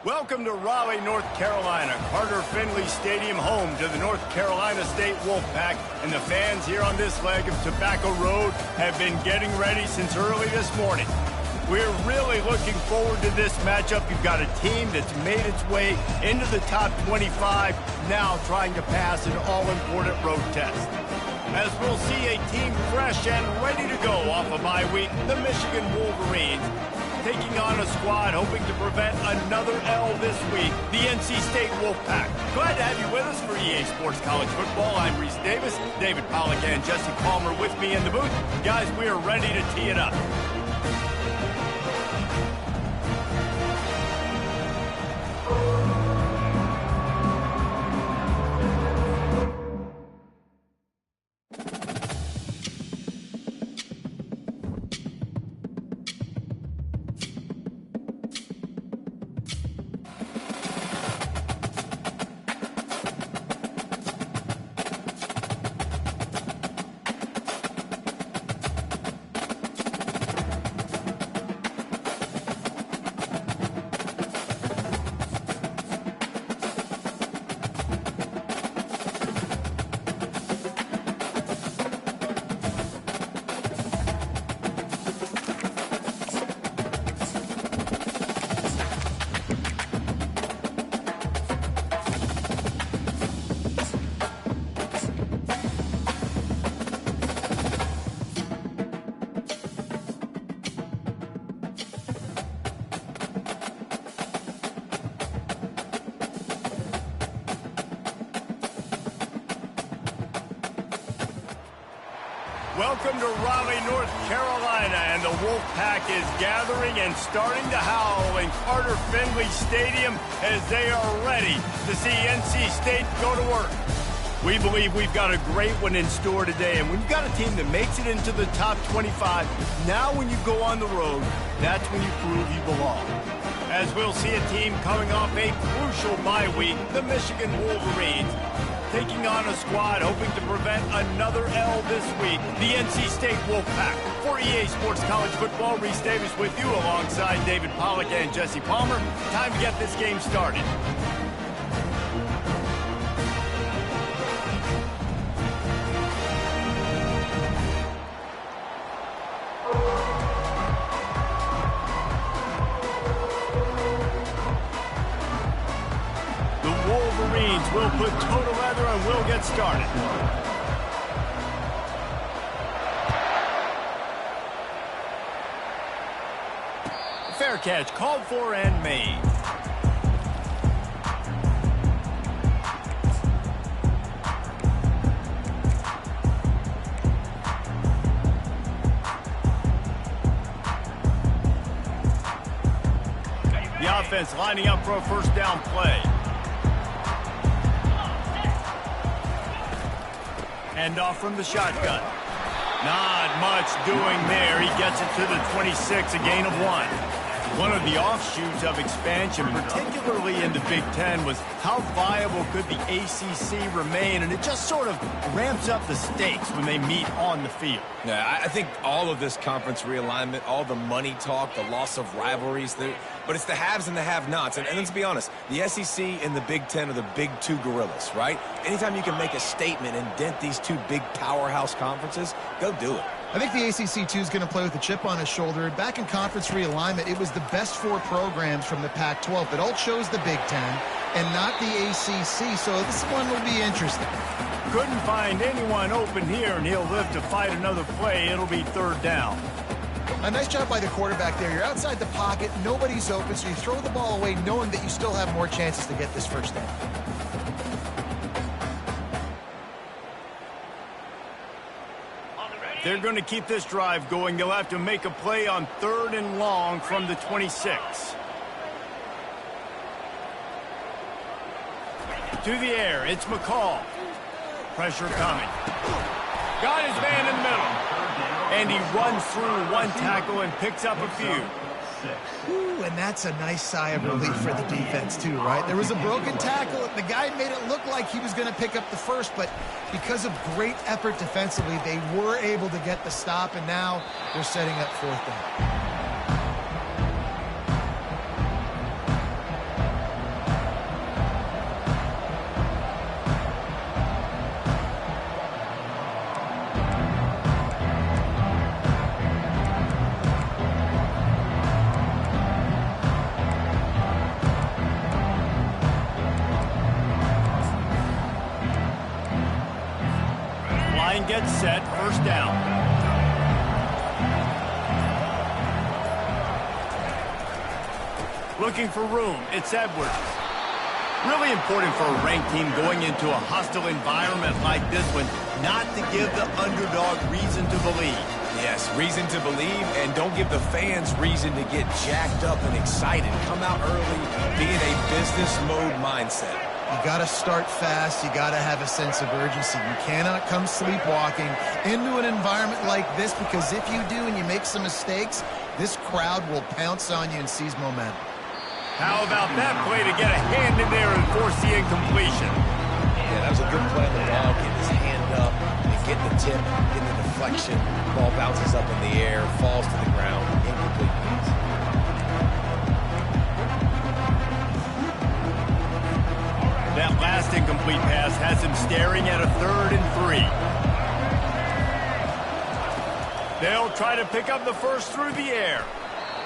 Welcome to Raleigh, North Carolina, Carter Finley Stadium, home to the North Carolina State Wolfpack, and the fans here on this leg of Tobacco Road have been getting ready since early this morning. We're really looking forward to this matchup. You've got a team that's made its way into the top 25, now trying to pass an all-important road test. As we'll see a team fresh and ready to go off a bye week, the Michigan Wolverines, taking on a squad hoping to prevent another L this week, the NC State Wolfpack. Glad to have you with us for EA Sports College Football. I'm Reese Davis, David Pollack and Jesse Palmer with me in the booth. Guys, we are ready to tee it up. Welcome to Raleigh, North Carolina, and the Wolfpack is gathering and starting to howl in Carter Finley Stadium as they are ready to see NC State go to work. We believe we've got a great one in store today, and when you've got a team that makes it into the top 25, now when you go on the road, that's when you prove you belong. As we'll see a team coming off a crucial bye week, the Michigan Wolverines, taking on a squad hoping to prevent another L this week, the NC State Wolfpack. For EA Sports College Football, Reese Davis with you alongside David Pollack and Jesse Palmer. Time to get this game started. We'll put total leather and we'll get started. Fair catch called for and made. The offense lining up for a first down play. Hand off from the shotgun. Not much doing there. He gets it to the 26, a gain of 1. One of the offshoots of expansion, particularly in the Big Ten, was how viable could the ACC remain, and it just sort of ramps up the stakes when they meet on the field. Yeah, I think all of this conference realignment, all the money talk, the loss of rivalries, but it's the haves and the have-nots. And let's be honest, the SEC and the Big Ten are the big two gorillas, right? Anytime you can make a statement and dent these two big powerhouse conferences, go do it. I think the ACC, too, is going to play with a chip on his shoulder. Back in conference realignment, it was the best 4 programs from the Pac-12 that all chose the Big Ten and not the ACC, so this one will be interesting. Couldn't find anyone open here, and he'll live to fight another play. It'll be third down. A nice job by the quarterback there. You're outside the pocket, nobody's open, so you throw the ball away knowing that you still have more chances to get this first down. They're going to keep this drive going. They'll have to make a play on 3rd and long from the 26. To the air, it's McCall. Pressure coming. Got his man in the middle. And he runs through one tackle and picks up a few. Ooh, and that's a nice sigh of relief for the defense, too, right? There was a broken tackle, and the guy made it look like he was going to pick up the first, but because of great effort defensively, they were able to get the stop, and now they're setting up 4th down. gets set, first down. Looking for room, it's Edwards. Really important for a ranked team going into a hostile environment like this one, not to give the underdog reason to believe. Yes, reason to believe, and don't give the fans reason to get jacked up and excited. Come out early, be in a business mode mindset. You got to start fast. You got to have a sense of urgency. You cannot come sleepwalking into an environment like this, because if you do and you make some mistakes, this crowd will pounce on you and seize momentum. How about that play to get a hand in there and force the incompletion? Yeah, that was a good play on the ball. Get his hand up, and get the tip, get the deflection. Ball bounces up in the air, falls to the ground, incomplete pass. That last incomplete pass has him staring at a 3rd and 3. They'll try to pick up the first through the air.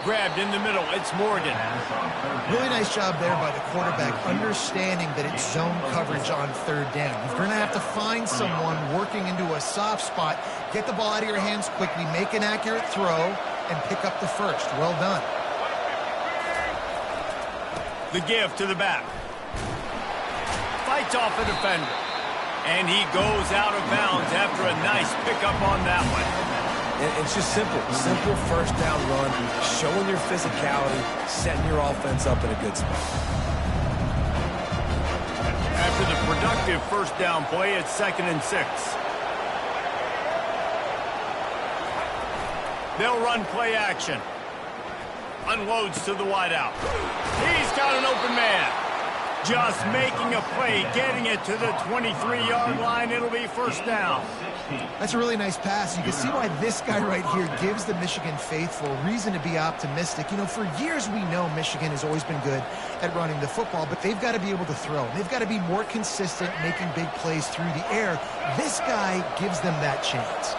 Grabbed in the middle, it's Morgan. Really nice job there by the quarterback, understanding that it's zone coverage on 3rd down. You're going to have to find someone working into a soft spot, get the ball out of your hands quickly, make an accurate throw, and pick up the first. Well done. The give to the back. Fights off a defender. And he goes out of bounds after a nice pickup on that one. It's just simple first down run, showing your physicality, setting your offense up in a good spot. After the productive first down play, it's 2nd and 6. They'll run play action. Unloads to the wideout. He's got an open man. Just making a play, getting it to the 23-yard line. It'll be first down. That's a really nice pass. You can see why this guy right here gives the Michigan faithful reason to be optimistic. You know, for years we know Michigan has always been good at running the football, but they've got to be able to throw. They've got to be more consistent, making big plays through the air. This guy gives them that chance.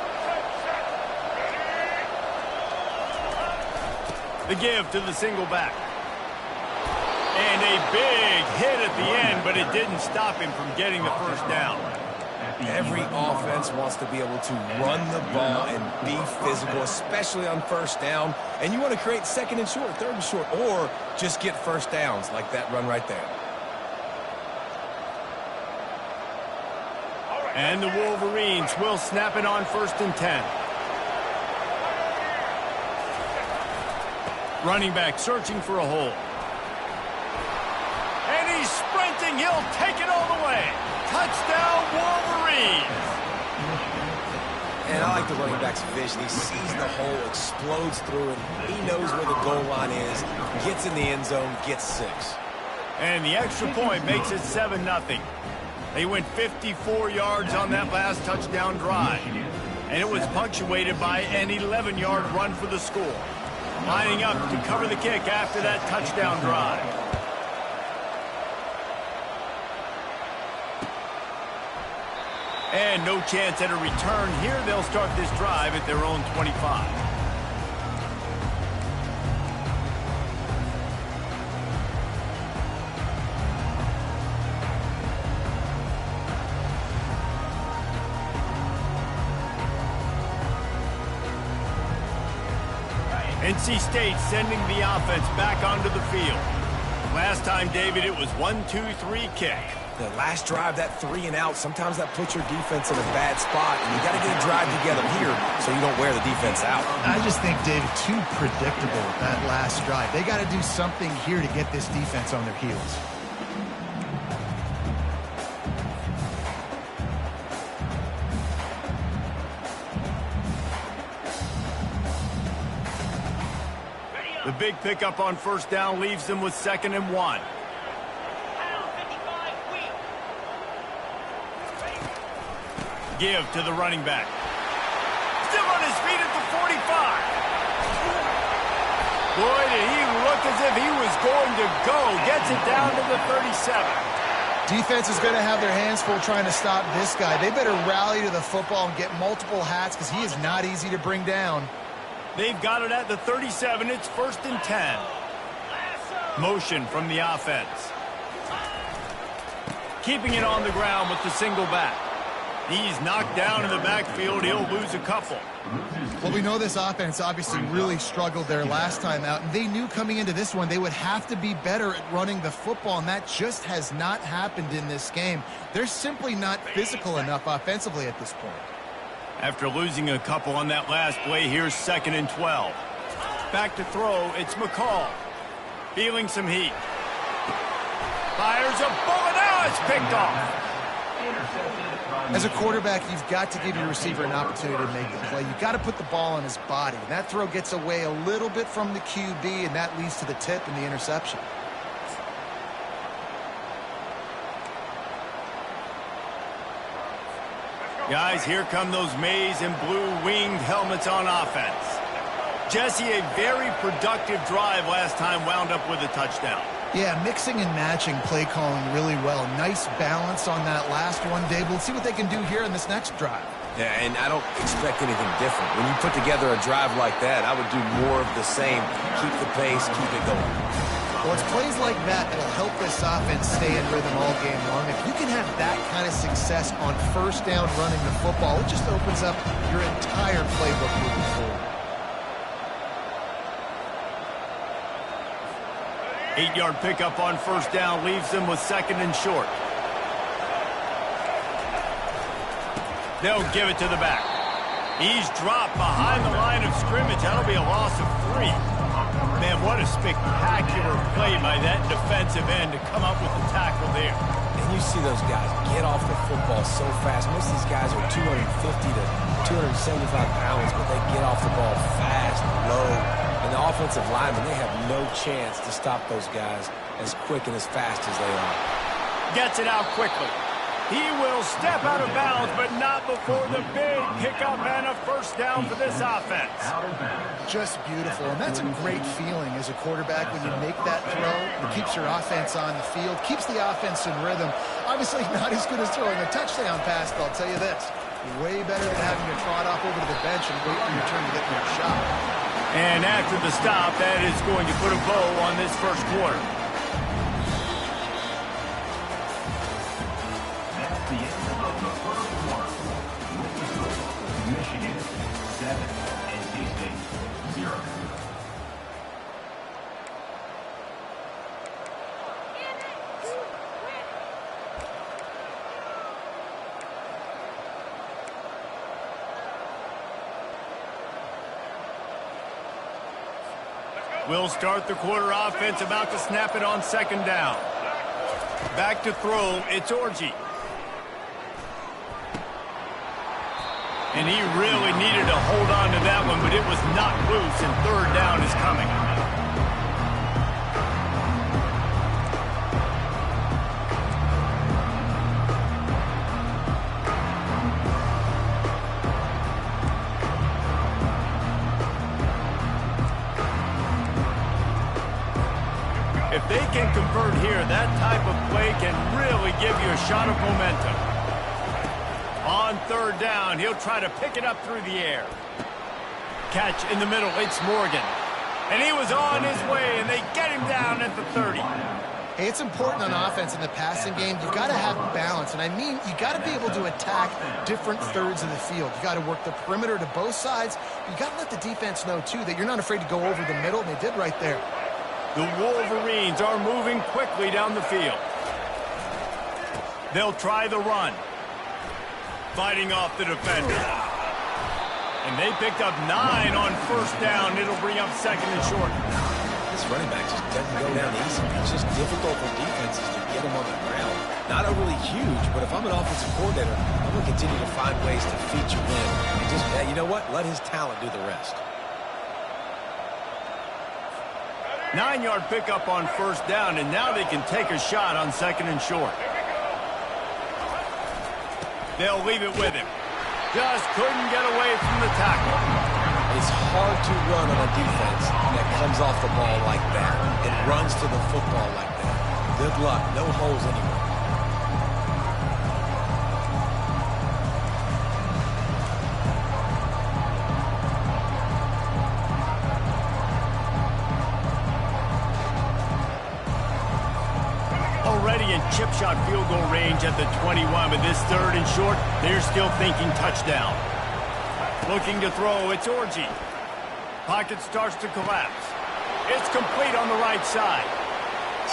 The give to the single back. And a big hit at the end, but it didn't stop him from getting the first down. Every offense wants to be able to run the ball and be physical, especially on first down. And you want to create 2nd and short, 3rd and short, or just get first downs like that run right there. And the Wolverines will snap it on 1st and 10. Running back searching for a hole. And he's sprinting. He'll take it all the way. Touchdown, Wolverines. And I like the running back's vision. He sees the hole, explodes through it. He knows where the goal line is, gets in the end zone, gets 6. And the extra point makes it 7-0. They went 54 yards on that last touchdown drive. And it was punctuated by an 11-yard run for the score. Lining up to cover the kick after that touchdown drive. And no chance at a return here. They'll start this drive at their own 25. NC State sending the offense back onto the field. Last time, David, it was 1-2-3 kick. The last drive, that 3 and out, sometimes that puts your defense in a bad spot, and you got to get a drive together here so you don't wear the defense out. I just think, David, too predictable that last drive. They got to do something here to get this defense on their heels. The big pickup on first down leaves them with 2nd and 1. Give to the running back. Still on his feet at the 45. Boy, did he look as if he was going to go. Gets it down to the 37. Defense is going to have their hands full trying to stop this guy. They better rally to the football and get multiple hats because he is not easy to bring down. They've got it at the 37. It's 1st and 10. Motion from the offense. Keeping it on the ground with the single back. He's knocked down in the backfield. He'll lose a couple. Well, we know this offense obviously really struggled there last time out, and they knew coming into this one they would have to be better at running the football, and that just has not happened in this game. They're simply not physical enough offensively at this point. After losing a couple on that last play, here's 2nd and 12. Back to throw, it's McCall. Feeling some heat. Fires a bullet, now it's picked off. As a quarterback, you've got to give your receiver an opportunity to make the play. You've got to put the ball on his body. That throw gets away a little bit from the QB, and that leads to the tip and the interception. Guys, here come those maize and blue winged helmets on offense. Jesse, a very productive drive last time wound up with a touchdown. Yeah, mixing and matching play calling really well. Nice balance on that last one, Dave. We'll see what they can do here in this next drive. Yeah, and I don't expect anything different. When you put together a drive like that, I would do more of the same. Keep the pace, keep it going. Well, it's plays like that that'll help this offense stay in rhythm all game long. If you can have that kind of success on first down running the football, it just opens up your entire playbook moving forward. 8-yard pickup on first down leaves them with 2nd and short. They'll give it to the back. He's dropped behind the line of scrimmage. That'll be a loss of 3. Man, what a spectacular play by that defensive end to come up with the tackle there. And you see those guys get off the football so fast. Most of these guys are 250 to 275 pounds, but they get off the ball fast, low. And the offensive linemen, they have no chance to stop those guys as quick and as fast as they are. Gets it out quickly. He will step out of bounds, but not before the big pickup and a first down for this offense. Just beautiful, and that's a great feeling as a quarterback when you make that throw. It keeps your offense on the field, keeps the offense in rhythm. Obviously not as good as throwing a touchdown pass, but I'll tell you this, way better than having to trot off over to the bench and wait for your turn to get your shot. And after the stop, that is going to put a bow on this first quarter. Michigan 7, NC State 0. We'll start the quarter offense, about to snap it on 2nd down. Back to throw, it's Orji. And he really needed to hold on to that one, but it was not loose, and 3rd down is coming. If they can convert here, that type of play can really give you a shot of momentum. On 3rd down, he'll try to pick it up through the air. Catch in the middle, it's Morgan. And he was on his way, and they get him down at the 30. Hey, it's important on offense in the passing game. You've got to have balance, and I mean you got to be able to attack different thirds of the field. You got to work the perimeter to both sides. You got to let the defense know, too, that you're not afraid to go over the middle, and they did right there. The Wolverines are moving quickly down the field. They'll try the run. Fighting off the defender. And they picked up 9 on first down. It'll bring up 2nd and short. This running back just doesn't go down easy. It's just difficult for defenses to get him on the ground. Not overly huge, but if I'm an offensive coordinator, I'm going to continue to find ways to feature him. And just, you know what? Let his talent do the rest. 9-yard pickup on first down, and now they can take a shot on 2nd and short. They'll leave it with him. Just couldn't get away from the tackle. It's hard to run on a defense that comes off the ball like that. It runs to the football like that. Good luck. No holes anywhere. already in chip shot field goal range at the 21, but this third and short, they're still thinking touchdown. Looking to throw, it's Orji. Pocket starts to collapse. It's complete on the right side.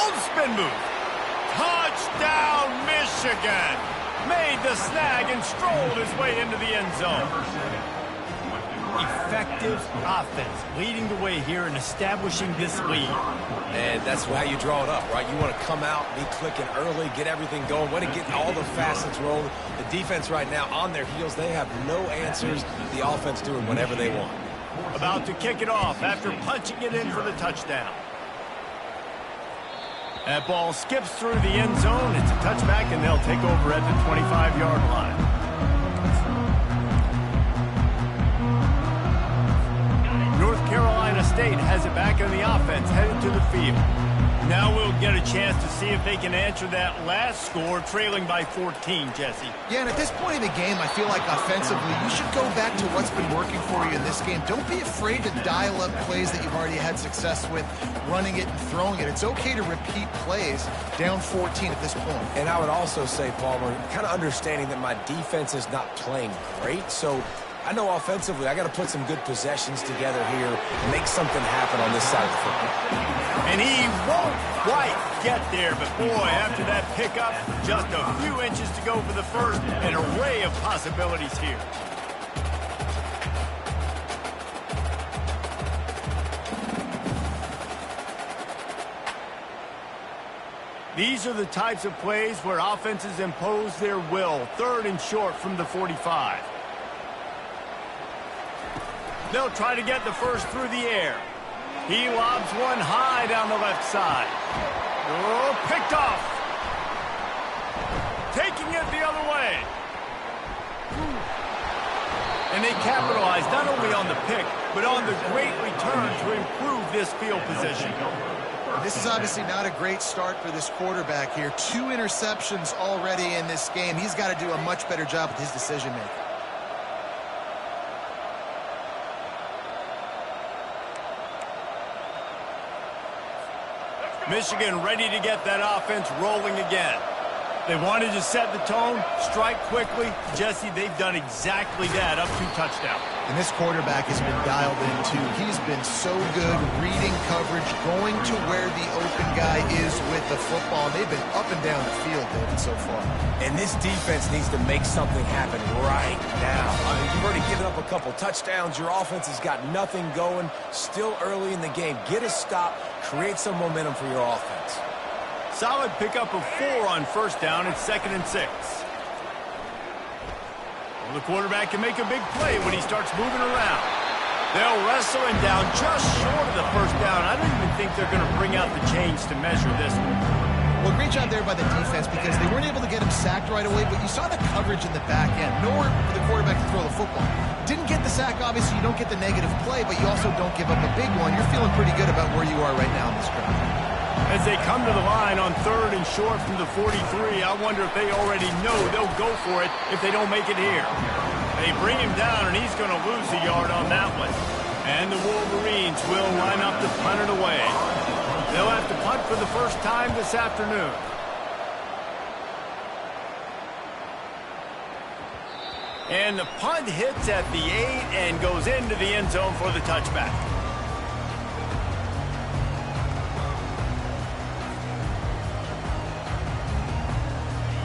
On the spin move. Touchdown, Michigan! Made the snag and strolled his way into the end zone. Effective offense, leading the way here and establishing this lead. And that's how you draw it up, right? You want to come out, be clicking early, get everything going, want to get all the facets rolling. The defense right now on their heels, they have no answers. The offense doing whatever they want. About to kick it off after punching it in for the touchdown. That ball skips through the end zone. It's a touchback, and they'll take over at the 25-yard line. North Carolina State has it back on the offense, headed to the field. Now we'll get a chance to see if they can answer that last score, trailing by 14, Jesse. Yeah, and at this point in the game, I feel like offensively, you should go back to what's been working for you in this game. Don't be afraid to dial up plays that you've already had success with, running it and throwing it. It's okay to repeat plays down 14 at this point. And I would also say, Palmer, kind of understanding that my defense is not playing great, so I know offensively I got to put some good possessions together here and make something happen on this side of the football. And he won't quite get there, but boy, after that pickup, just a few inches to go for the first, an array of possibilities here. These are the types of plays where offenses impose their will. Third and short from the 45. They'll try to get the first through the air. He lobs one high down the left side. Oh, picked off. Taking it the other way. And they capitalize not only on the pick, but on the great return to improve this field position. This is obviously not a great start for this quarterback here. 2 interceptions already in this game. He's got to do a much better job with his decision-making. Michigan ready to get that offense rolling again. They wanted to set the tone, strike quickly. Jesse, they've done exactly that, up to touchdown. And this quarterback has been dialed in, too. He's been so good reading coverage, going to where the open guy is with the football. They've been up and down the field, David, so far. And this defense needs to make something happen right now. I mean, you've already given up a couple touchdowns. Your offense has got nothing going. Still early in the game. Get a stop. Create some momentum for your offense. Solid pickup of 4 on first down. It's 2nd and 6. Well, the quarterback can make a big play when he starts moving around. They'll wrestle him down just short of the first down. I don't even think they're going to bring out the chains to measure this one. Well, great job there by the defense because they weren't able to get him sacked right away, but you saw the coverage in the back end. Nowhere for the quarterback to throw the football. Didn't get the sack, obviously. You don't get the negative play, but you also don't give up a big one. You're feeling pretty good about where you are right now in this drive. As they come to the line on 3rd and short from the 43, I wonder if they already know they'll go for it if they don't make it here. They bring him down, and he's going to lose a yard on that one. And the Wolverines will line up to punt it away. They'll have to punt for the first time this afternoon. And the punt hits at the 8 and goes into the end zone for the touchback.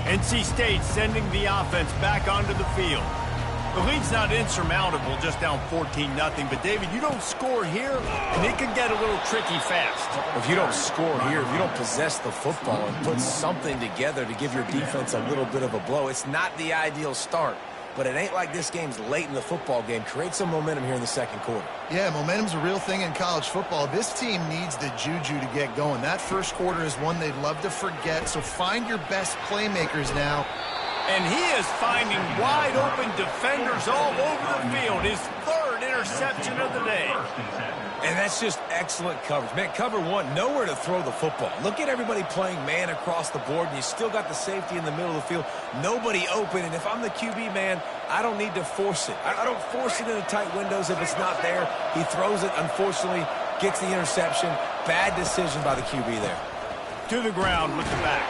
NC State sending the offense back onto the field. The lead's not insurmountable, just down 14-0. But, David, you don't score here, and it can get a little tricky fast. If you don't score here, if you don't possess the football and put something together to give your defense a little bit of a blow, it's not the ideal start. But it ain't like this game's late in the football game. Create some momentum here in the second quarter. Yeah, momentum's a real thing in college football. This team needs the juju to get going. That first quarter is one they'd love to forget, so find your best playmakers now. And he is finding wide-open defenders all over the field. His 3rd interception of the day. And that's just excellent coverage. Man, cover 1, nowhere to throw the football. Look at everybody playing man across the board, and you still got the safety in the middle of the field. Nobody open, and if I'm the QB, man, I don't need to force it. I don't force it into tight windows if it's not there. He throws it, unfortunately, gets the interception. Bad decision by the QB there. To the ground with the back.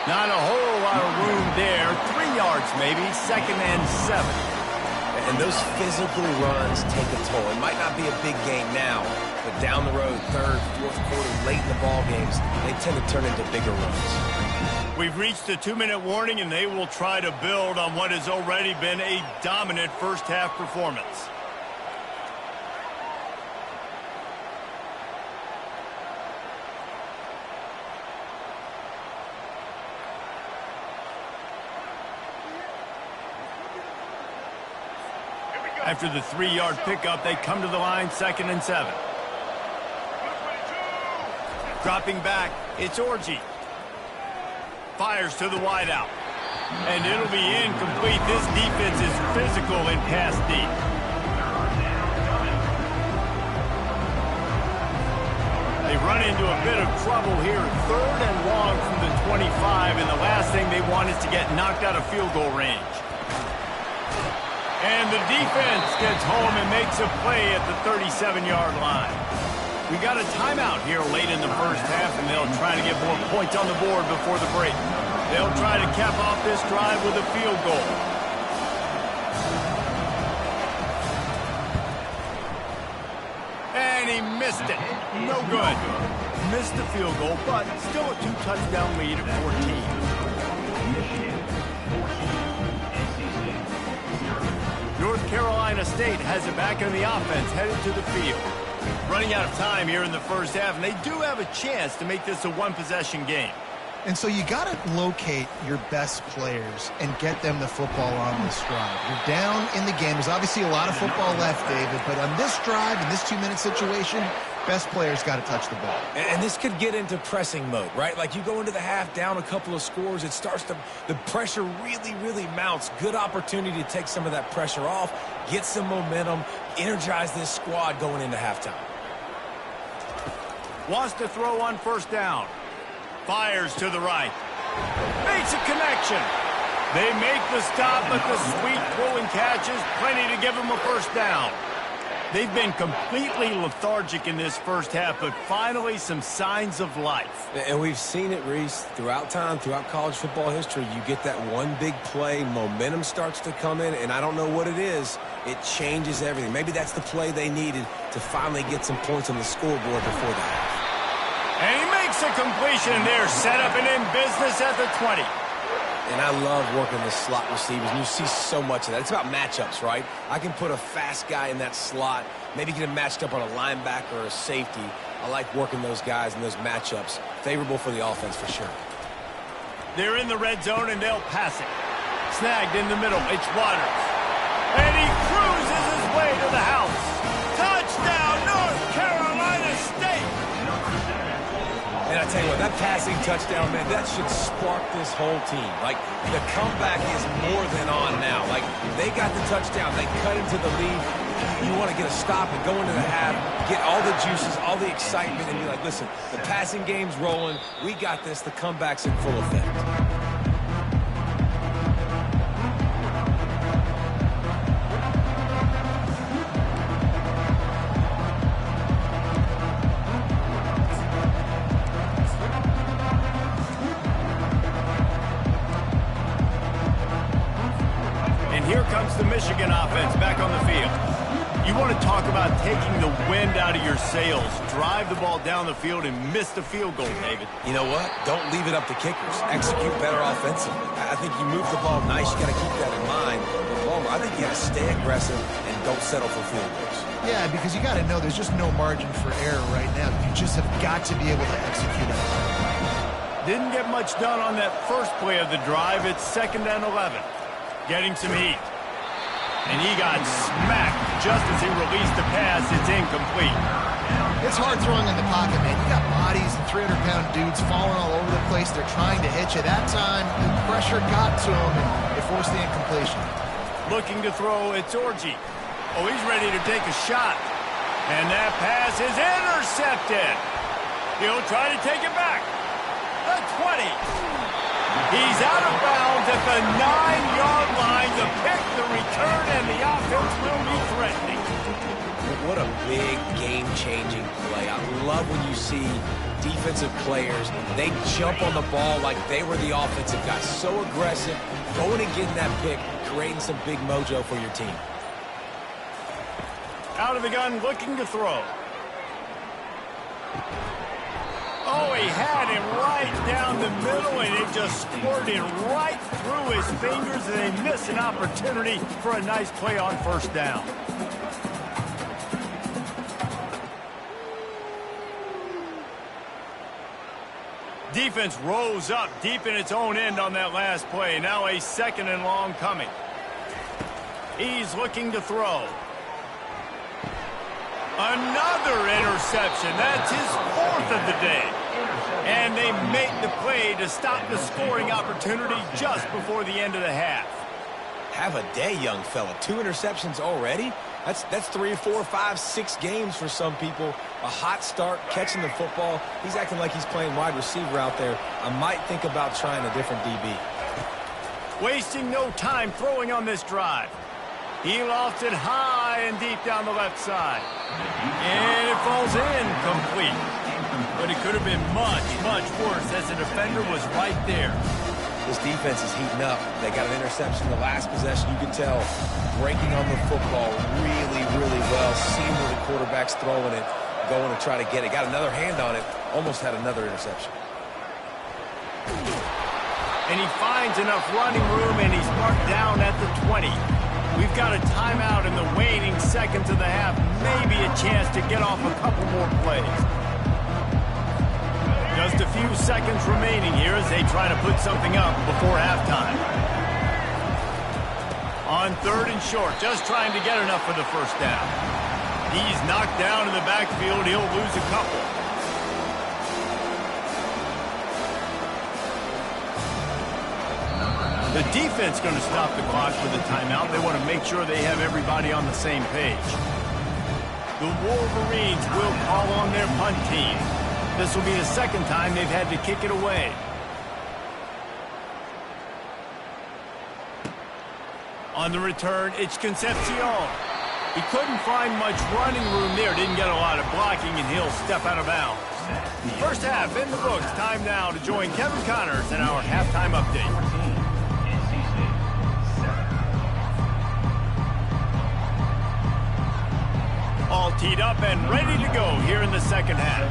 Not a whole lot of room there. 3 yards maybe, 2nd and 7. And those physical runs take a toll. It might not be a big game now, but down the road, 3rd, 4th quarter, late in the ball games, they tend to turn into bigger runs. We've reached the 2-minute warning, and they will try to build on what has already been a dominant first-half performance. After the 3-yard pickup, they come to the line, 2nd and 7. Dropping back, it's Orji. Fires to the wideout. And it'll be incomplete. This defense is physical in pass deep. They run into a bit of trouble here. 3rd and long from the 25, and the last thing they want is to get knocked out of field goal range. And the defense gets home and makes a play at the 37-yard line. We got a timeout here late in the first half, and they'll try to get more points on the board before the break. They'll try to cap off this drive with a field goal. And he missed it. No good. Missed the field goal, but still a 2-touchdown lead at 14. North Carolina State has it back in the offense, headed to the field. Running out of time here in the first half, and they do have a chance to make this a one-possession game. And so you got to locate your best players and get them the football on this drive. You're down in the game. There's obviously a lot of football left, David, but on this drive, in this 2-minute situation, best players got to touch the ball. And this could get into pressing mode, right? Like you go into the half down a couple of scores, it starts to, the pressure really, really mounts. Good opportunity to take some of that pressure off, get some momentum, energize this squad going into halftime. Wants to throw on 1st down. Fires to the right. Makes a connection. They make the stop, but the sweet throwing catch is plenty to give them a 1st down. They've been completely lethargic in this first half, but finally some signs of life. And we've seen it, Reese, throughout time, throughout college football history. You get that one big play, momentum starts to come in, and I don't know what it is. It changes everything. Maybe that's the play they needed to finally get some points on the scoreboard before the half. And he makes a completion there, set up and in business at the 20. And I love working the slot receivers, and you see so much of that. It's about matchups, right? I can put a fast guy in that slot, maybe get him matched up on a linebacker or a safety. I like working those guys in those matchups. Favorable for the offense for sure. They're in the red zone, and they'll pass it. Snagged in the middle, it's Waters. And he cruises his way to the house. Touchdown, North Carolina State! And I tell you what, that passing touchdown, man, that should spark this whole team. Like, the comeback is more than on now. Like, they got the touchdown. They cut into the lead. You want to get a stop and go into the half, get all the juices, all the excitement, and be like, listen, the passing game's rolling. We got this. The comeback's in full effect. Here comes the Michigan offense back on the field. You want to talk about taking the wind out of your sails. Drive the ball down the field and miss the field goal, David. You know what? Don't leave it up to kickers. Execute better offensively. I think you move the ball nice. You got to keep that in mind. But Palmer, I think you got to stay aggressive and don't settle for field goals. Yeah, because you got to know there's just no margin for error right now. You just have got to be able to execute it. Didn't get much done on that first play of the drive. It's 2nd and 11. Getting some heat. And he got smacked just as he released the pass. It's incomplete. It's hard throwing in the pocket, man. You got bodies and 300-pound dudes falling all over the place. They're trying to hit you. That time, the pressure got to him, and it forced the incompletion. Looking to throw, it's Orji. Oh, he's ready to take a shot. And that pass is intercepted. He'll try to take it back. The 20. He's out of bounds at the 9-yard line. The pick, the return, and the offense will be threatening. what a big game-changing play. I love when you see defensive players, they jump on the ball like they were the offensive guy. So aggressive, going and getting that pick, creating some big mojo for your team. Out of the gun, looking to throw. Oh, he had him right down the middle, and it just squirted right through his fingers, and they missed an opportunity for a nice play on first down. Defense rose up deep in its own end on that last play. Now a 2nd and long coming. He's looking to throw. Another interception. That's his 4th of the day. And they make the play to stop the scoring opportunity just before the end of the half. Have a day, young fella. 2 interceptions already? That's 3, 4, 5, 6 games for some people. A hot start, catching the football. He's acting like he's playing wide receiver out there. I might think about trying a different DB. Wasting no time throwing on this drive. He lofts it high and deep down the left side. And it falls in complete. But it could have been much, much worse as the defender was right there. This defense is heating up. They got an interception the last possession. You can tell breaking on the football really, really well. Seeing where the quarterback's throwing it, going to try to get it. Got another hand on it. Almost had another interception. And he finds enough running room, and he's marked down at the 20. We've got a timeout in the waning seconds of the half. Maybe a chance to get off a couple more plays. Just a few seconds remaining here as they try to put something up before halftime. On 3rd and short, just trying to get enough for the first down. He's knocked down in the backfield. He'll lose a couple. The defense going to stop the clock with a timeout. They want to make sure they have everybody on the same page. The Wolverines will call on their punt team. This will be the 2nd time they've had to kick it away. On the return, it's Concepcion. He couldn't find much running room there. Didn't get a lot of blocking, and he'll step out of bounds. First half in the books. Time now to join Kevin Connors in our halftime update. All teed up and ready to go here in the 2nd half.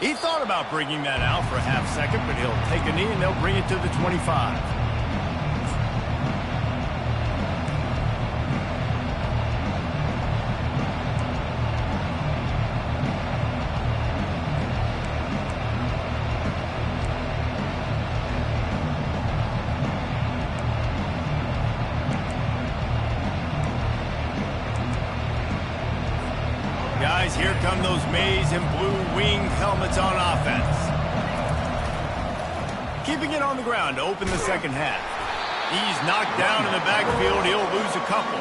He thought about bringing that out for a half second, but he'll take a knee and they'll bring it to the 25. Guys, here come those maize and blue winged helmets on offense. Keeping it on the ground to open the 2nd half. He's knocked down in the backfield. He'll lose a couple.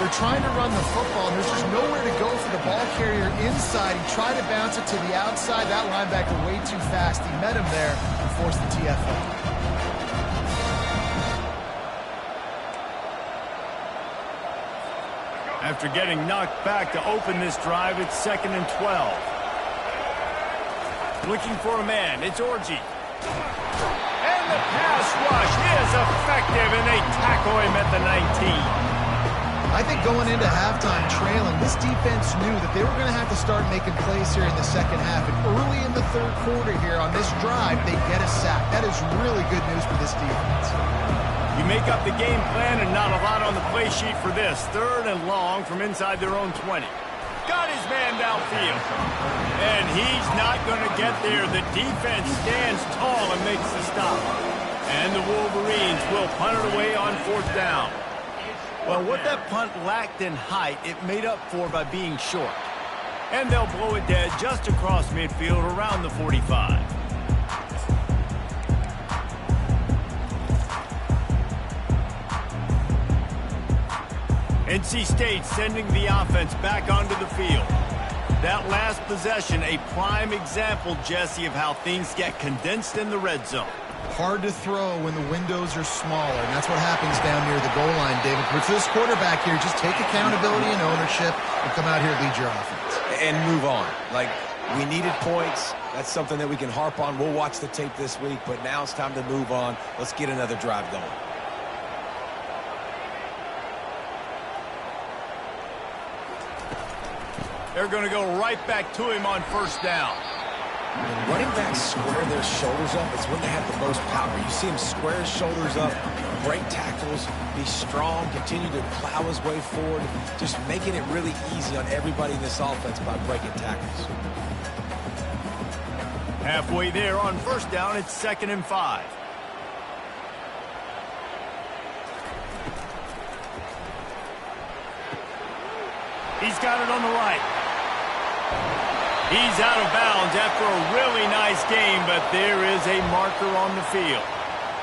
They're trying to run the football, and there's just nowhere to go for the ball carrier inside. He tried to bounce it to the outside. That linebacker way too fast. He met him there and forced the TFL. After getting knocked back to open this drive, it's 2nd and 12. Looking for a man, it's Orji. And the pass rush is effective, and they tackle him at the 19. I think going into halftime trailing, this defense knew that they were going to have to start making plays here in the 2nd half. And early in the 3rd quarter here on this drive, they get a sack. That is really good news for this defense. You make up the game plan and not a lot on the play sheet for this. 3rd and long from inside their own 20. Got his man downfield. And he's not going to get there. The defense stands tall and makes the stop. And the Wolverines will punt it away on 4th down. Well, what that punt lacked in height, it made up for by being short. And they'll blow it dead just across midfield around the 45. NC State sending the offense back onto the field. That last possession, a prime example, Jesse, of how things get condensed in the red zone. Hard to throw when the windows are smaller, and that's what happens down near the goal line, David. But for this quarterback here, just take accountability and ownership and come out here and lead your offense. And move on. Like, we needed points. That's something that we can harp on. We'll watch the tape this week, but now it's time to move on. Let's get another drive going. They're going to go right back to him on first down. When running backs square their shoulders up, it's when they have the most power. You see him square his shoulders up, break tackles, be strong, continue to plow his way forward, just making it really easy on everybody in this offense by breaking tackles. Halfway there on first down, it's 2nd and 5. He's got it on the right. He's out of bounds after a really nice game, but there is a marker on the field.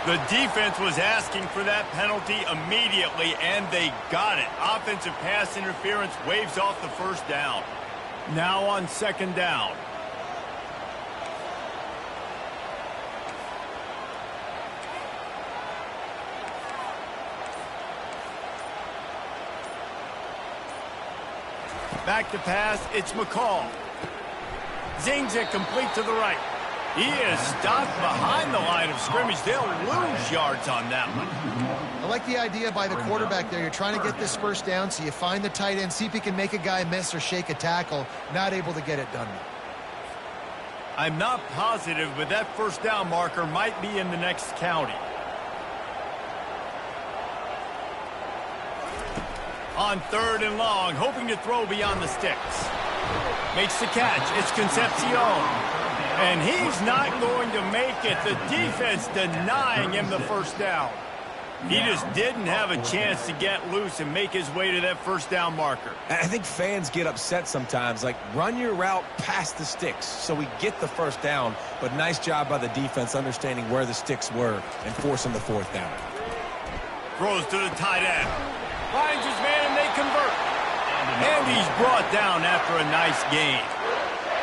The defense was asking for that penalty immediately, and they got it. Offensive pass interference waves off the first down. Now on 2nd down. Back to pass, it's McCall. Zings it complete to the right. He is stopped behind the line of scrimmage. They'll lose yards on that one. I like the idea by the quarterback there. You're trying to get this first down, so you find the tight end, see if he can make a guy miss or shake a tackle. Not able to get it done. I'm not positive, but that first down marker might be in the next county. On 3rd and long, hoping to throw beyond the sticks. Makes the catch. It's Concepcion. And he's not going to make it. The defense denying him the first down. He just didn't have a chance to get loose and make his way to that first down marker. I think fans get upset sometimes. Like, run your route past the sticks so we get the first down. But nice job by the defense understanding where the sticks were and forcing the 4th down. Throws to the tight end. Finds his man and they convert. And he's brought down after a nice gain.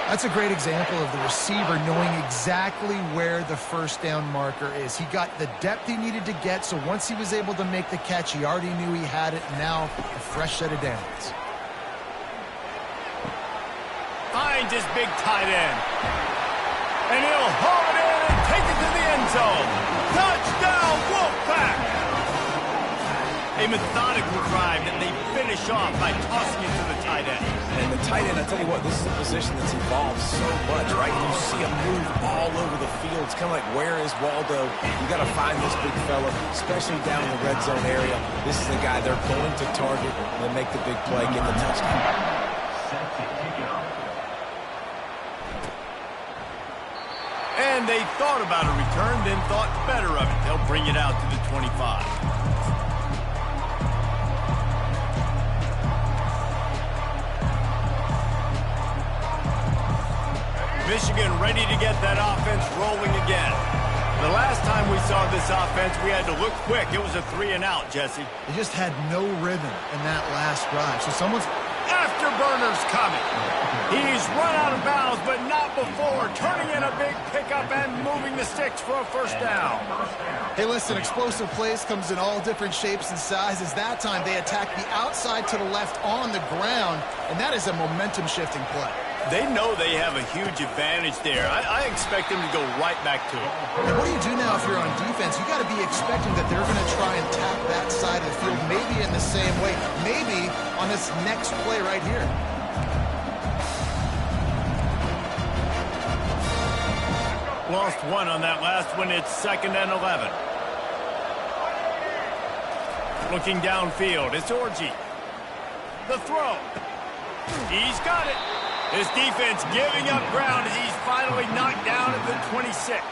That's a great example of the receiver knowing exactly where the first down marker is. He got the depth he needed to get, so once he was able to make the catch, he already knew he had it. Now a fresh set of downs. Finds his big tight end. And he'll haul it in and take it to the end zone. Touchdown, Wolfpack! A methodical drive that they finish off by tossing it to the tight end. And the tight end, I tell you what, this is a position that's evolved so much, right? You see him move all over the field. It's kind of like, where is Waldo? You got to find this big fella, especially down in the red zone area. This is the guy they're going to target and make the big play, get the touchdown. And they thought about a return, then thought better of it. They'll bring it out to the 25. Michigan ready to get that offense rolling again. The last time we saw this offense, we had to look quick. It was a 3-and-out, Jesse. They just had no rhythm in that last drive. So someone's... Afterburner's coming. He's run out of bounds, but not before. Turning in a big pickup and moving the sticks for a first down. Hey, listen, explosive plays comes in all different shapes and sizes. That time, they attack the outside to the left on the ground, and that is a momentum-shifting play. They know they have a huge advantage there. I expect them to go right back to it. And what do you do now if you're on defense? You got to be expecting that they're going to try and tap that side of the field, maybe in the same way, maybe on this next play right here. Lost one on that last one. It's 2nd and 11. Looking downfield, it's Orji. The throw. He's got it. This defense giving up ground as he's finally knocked down at the 26.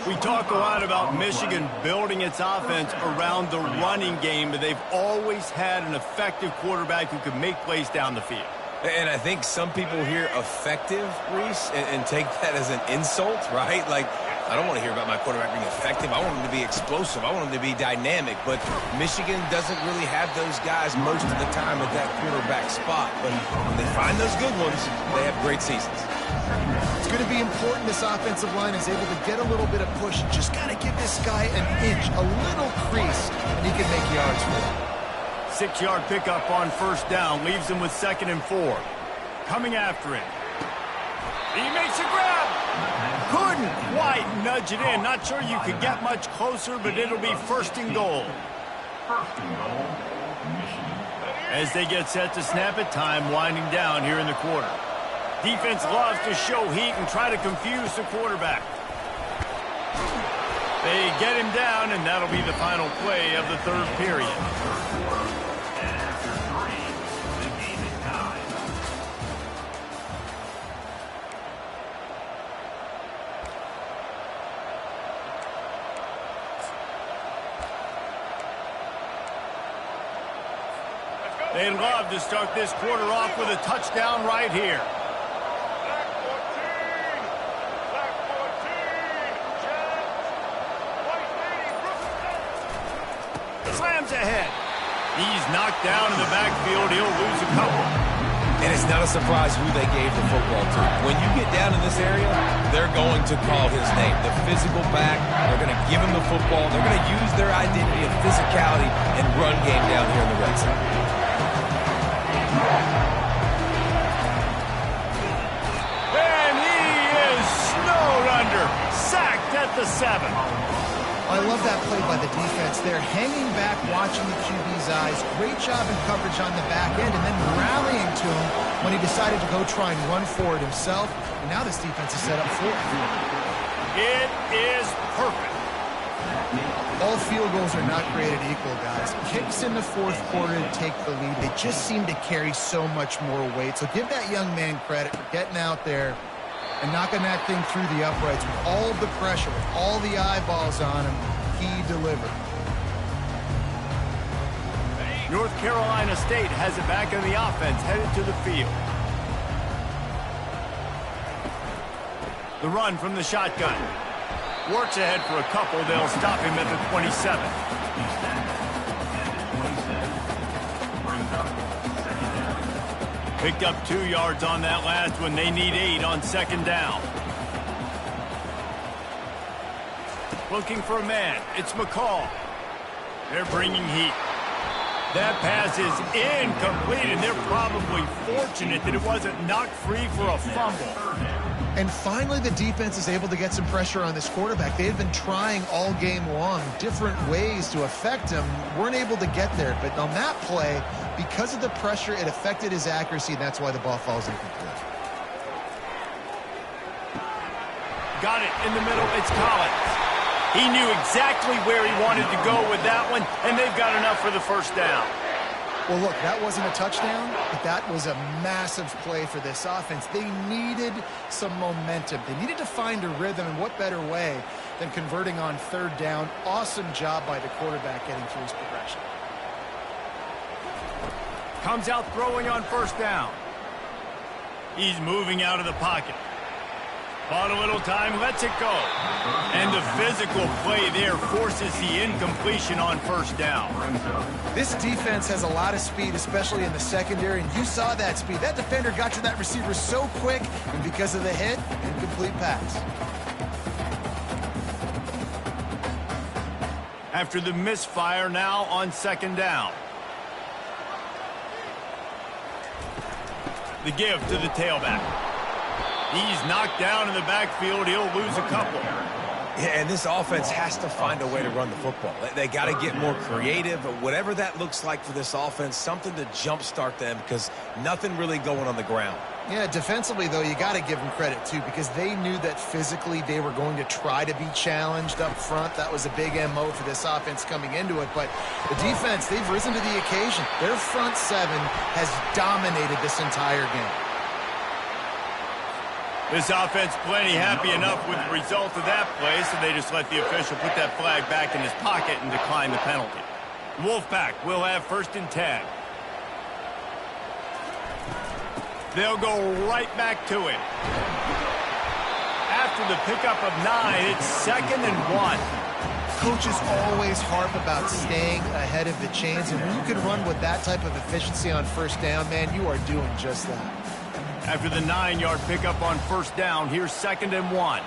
We talk a lot about Michigan building its offense around the running game, but they've always had an effective quarterback who can make plays down the field. And I think some people hear effective, Reese, and take that as an insult, right? Like, I don't want to hear about my quarterback being effective. I want him to be explosive. I want him to be dynamic. But Michigan doesn't really have those guys most of the time at that quarterback spot. But when they find those good ones, they have great seasons. It's going to be important this offensive line is able to get a little bit of push. Just got to give this guy an inch, a little crease, and he can make yards for it. 6-yard pickup on first down leaves him with 2nd and 4. Coming after him. He makes a grab. Couldn't quite nudge it in. Not sure you could get much closer, but it'll be 1st and goal. As they get set to snap it, time winding down here in the quarter. Defense loves to show heat and try to confuse the quarterback. They get him down, and that'll be the final play of the 3rd period. They'd love to start this quarter off with a touchdown right here. Slams ahead. He's knocked down in the backfield. He'll lose a couple. And it's not a surprise who they gave the football to. When you get down in this area, they're going to call his name. The physical back, they're going to give him the football. They're going to use their identity of physicality and run game down here in the red zone. And he is snowed under. Sacked at the 7. I love that play by the defense there. Hanging back, watching the QB's eyes. Great job in coverage on the back end, and then rallying to him when he decided to go try and run for it himself. And now this defense is set up for it. It is perfect. All field goals are not created equal, guys. Kicks in the 4th quarter to take the lead. They just seem to carry so much more weight. So give that young man credit for getting out there and knocking that thing through the uprights with all of the pressure, with all the eyeballs on him. He delivered. North Carolina State has it back in the offense, headed to the field. The run from the shotgun. Works ahead for a couple. They'll stop him at the 27. Picked up 2 yards on that last one. They need 8 on 2nd down. Looking for a man. It's McCall. They're bringing heat. That pass is incomplete, and they're probably fortunate that it wasn't knocked free for a fumble. And finally, the defense is able to get some pressure on this quarterback. They had been trying all game long different ways to affect him. Weren't able to get there. But on that play, because of the pressure, it affected his accuracy, and that's why the ball falls incomplete. Got it in the middle. It's Collins. He knew exactly where he wanted to go with that one, and they've got enough for the 1st down. Well, look, that wasn't a touchdown, but that was a massive play for this offense. They needed some momentum. They needed to find a rhythm, and what better way than converting on 3rd down. Awesome job by the quarterback getting through his progression. Comes out throwing on 1st down. He's moving out of the pocket. Bought a little time, lets it go. And the physical play there forces the incompletion on 1st down. This defense has a lot of speed, especially in the secondary, and you saw that speed. That defender got to that receiver so quick, and because of the hit, incomplete pass. After the misfire, now on 2nd down. The give to the tailback. He's knocked down in the backfield. He'll lose a couple. Yeah, and this offense has to find a way to run the football. They got to get more creative, but whatever that looks like for this offense, something to jumpstart them because nothing really going on the ground. Yeah, defensively, though, you got to give them credit, too, because they knew that physically they were going to try to be challenged up front. That was a big MO for this offense coming into it. But the defense, they've risen to the occasion. Their front 7 has dominated this entire game. This offense plenty happy enough with the result of that play, so they just let the official put that flag back in his pocket and decline the penalty. Wolfpack will have 1st and 10. They'll go right back to it. after the pickup of 9, it's 2nd and 1. Coaches always harp about staying ahead of the chains, and when you can run with that type of efficiency on first down, man, you are doing just that. After the 9-yard pickup on first down, here's 2nd and 1.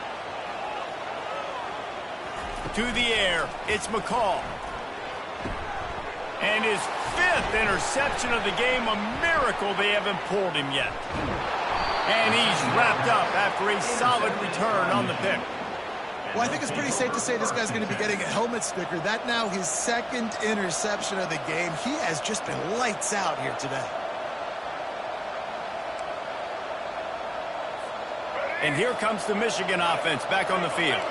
To the air, it's McCall. And his 5th interception of the game, a miracle they haven't pulled him yet. And he's wrapped up after a solid return on the pick. Well, I think it's pretty safe to say this guy's going to be getting a helmet sticker. That now his 2nd interception of the game. He has just been lights out here today. And here comes the Michigan offense back on the field.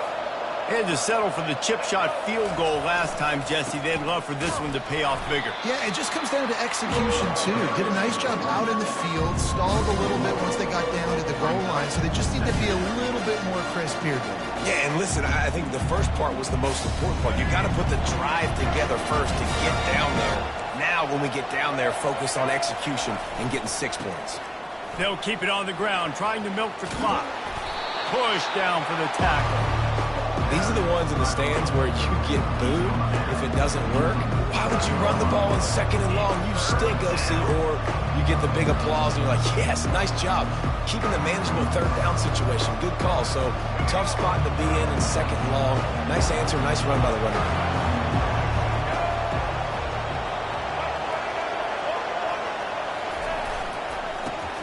They had to settle for the chip shot field goal last time, Jesse. They'd love for this one to pay off bigger. Yeah, it just comes down to execution, too. Did a nice job out in the field, stalled a little bit once they got down to the goal line, so they just need to be a little bit more crisp here. Yeah, and listen, I think the first part was the most important part. You got to put the drive together first to get down there. Now, when we get down there, focus on execution and getting 6 points. They'll keep it on the ground, trying to milk the clock. Push down for the tackle. These are the ones in the stands where you get booed if it doesn't work. Why would you run the ball in 2nd and long? You stink, OC. Or you get the big applause and you're like, yes, nice job. Keeping the manageable 3rd down situation. Good call. So tough spot to be in 2nd and long. Nice answer, nice run by the runner.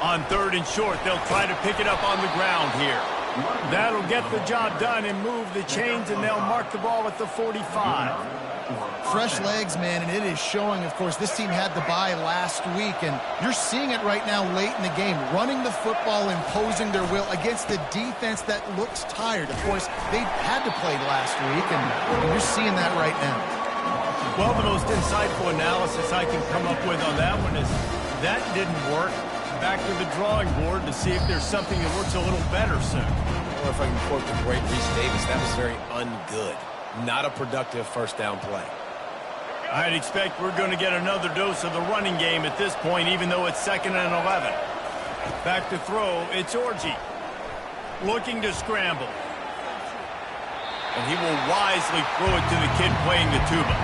On 3rd and short, they'll try to pick it up on the ground here. That'll get the job done and move the chains, and they'll mark the ball at the 45. Fresh legs, man, and it is showing. Of course, this team had the bye last week, and you're seeing it right now late in the game. Running the football, imposing their will against the defense that looks tired. Of course, they had to play last week, and you're seeing that right now. Well, the most insightful analysis I can come up with on that one is that didn't work. Back to the drawing board to see if there's something that works a little better soon. Or if I can quote the great Reese Davis, that was very ungood. Not a productive first down play. I'd expect we're going to get another dose of the running game at this point, even though it's 2nd and 11. Back to throw, it's Orji. Looking to scramble. And he will wisely throw it to the kid playing the tuba.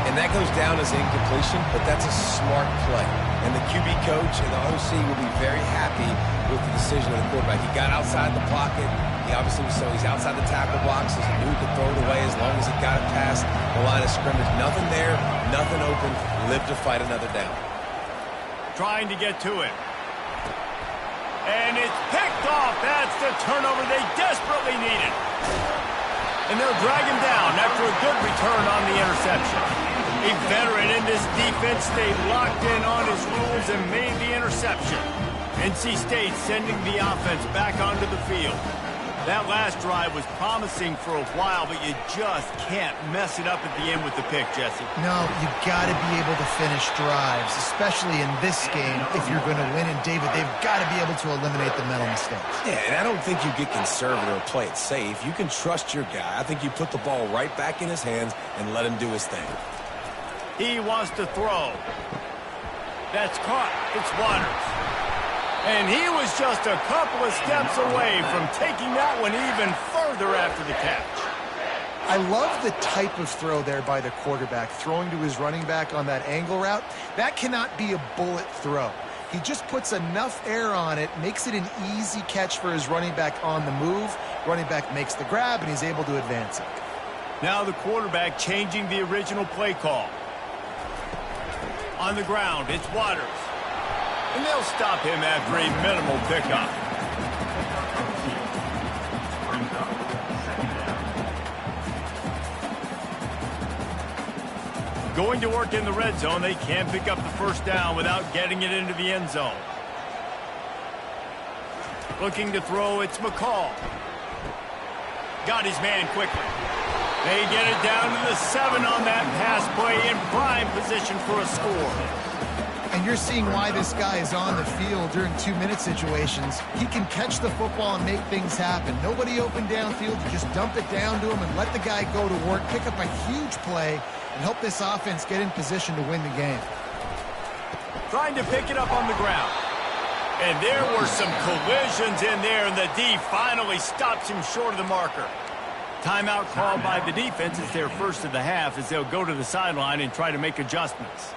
And that goes down as incompletion, but that's a smart play. And the QB coach and the OC will be very happy with the decision of the quarterback. He got outside the pocket. He obviously was so he's outside the tackle box. He knew he could throw it away as long as he got it past the line of scrimmage. Nothing there, nothing open. Live to fight another down. Trying to get to it. And it's picked off. That's the turnover they desperately needed. And they'll drag him down after a good return on the interception. A veteran in this defense stayed locked in on his rules and made the interception. NC State sending the offense back onto the field. That last drive was promising for a while, but you just can't mess it up at the end with the pick, Jesse. No, you got to be able to finish drives, especially in this game. If you're going to win, and David, they've got to be able to eliminate the mental mistakes. Yeah, and I don't think you get conservative or play it safe. You can trust your guy. I think you put the ball right back in his hands and let him do his thing. He wants to throw. That's caught. It's Waters. And he was just a couple of steps away from taking that one even further after the catch. I love the type of throw there by the quarterback, throwing to his running back on that angle route. That cannot be a bullet throw. He just puts enough air on it, makes it an easy catch for his running back on the move. Running back makes the grab, and he's able to advance it. Now the quarterback changing the original play call. On the ground, it's Waters. And they'll stop him after a minimal pickup. Going to work in the red zone, they can't pick up the first down without getting it into the end zone. Looking to throw, it's McCall. Got his man quickly. They get it down to the 7 on that pass play in prime position for a score. And you're seeing why this guy is on the field during 2-minute situations. He can catch the football and make things happen. Nobody open downfield. You just dump it down to him and let the guy go to work, pick up a huge play, and help this offense get in position to win the game. Trying to pick it up on the ground. And there were some collisions in there, and the D finally stops him short of the marker. Timeout called by the defense. It's their first of the half as they'll go to the sideline and try to make adjustments.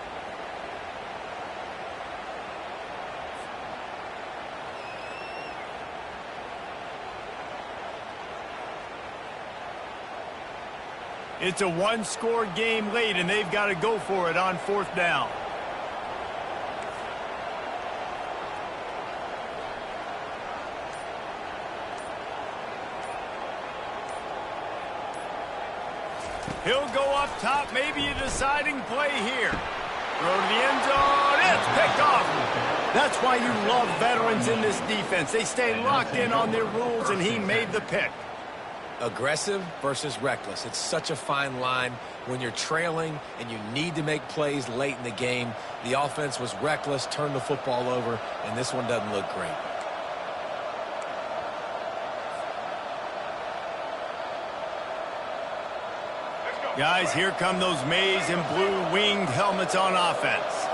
It's a one-score game late, and they've got to go for it on fourth down. He'll go up top, maybe a deciding play here. Throw to the end zone, it's picked off. That's why you love veterans in this defense. They stay locked in on their rules, and he made the pick. Aggressive versus reckless. It's such a fine line when you're trailing and you need to make plays late in the game. The offense was reckless, turned the football over, and this one doesn't look great. Guys, here come those maize and blue winged helmets on offense.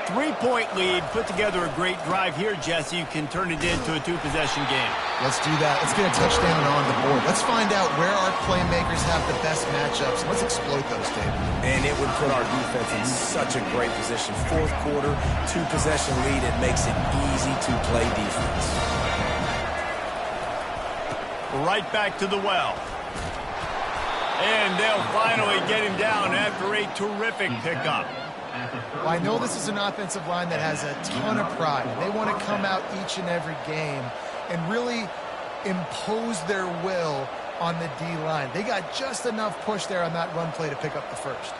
3-point lead, put together a great drive here, Jesse. You can turn it into a two-possession game. Let's do that. Let's get a touchdown on the board. Let's find out where our playmakers have the best matchups. Let's exploit those, David. And it would put our defense in such a great position. Fourth quarter, two-possession lead. It makes it easy to play defense. Right back to the well. And they'll finally get him down after a terrific pickup. Well, I know this is an offensive line that has a ton of pride. They want to come out each and every game and really impose their will on the D-line. They got just enough push there on that run play to pick up the first.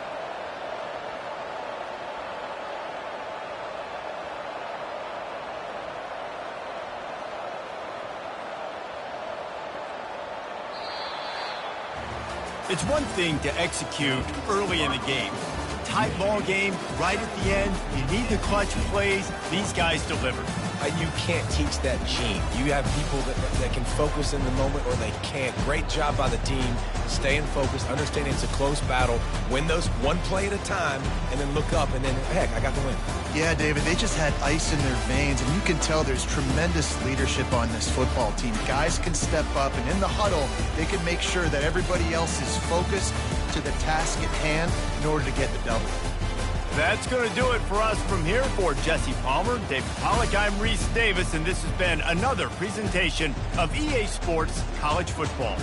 It's one thing to execute early in the game. Tight ball game, right at the end, you need the clutch plays. These guys delivered. You can't teach that gene. You have people that can focus in the moment or they can't. Great job by the team, staying focused, understanding it's a close battle, win those one play at a time, and then look up, and then, heck, I got the win. Yeah, David, they just had ice in their veins, and you can tell there's tremendous leadership on this football team. Guys can step up, and in the huddle, they can make sure that everybody else is focused to the task at hand in order to get the double. That's going to do it for us from here. For Jesse Palmer, David Pollack, I'm Reese Davis, and this has been another presentation of EA Sports College Football.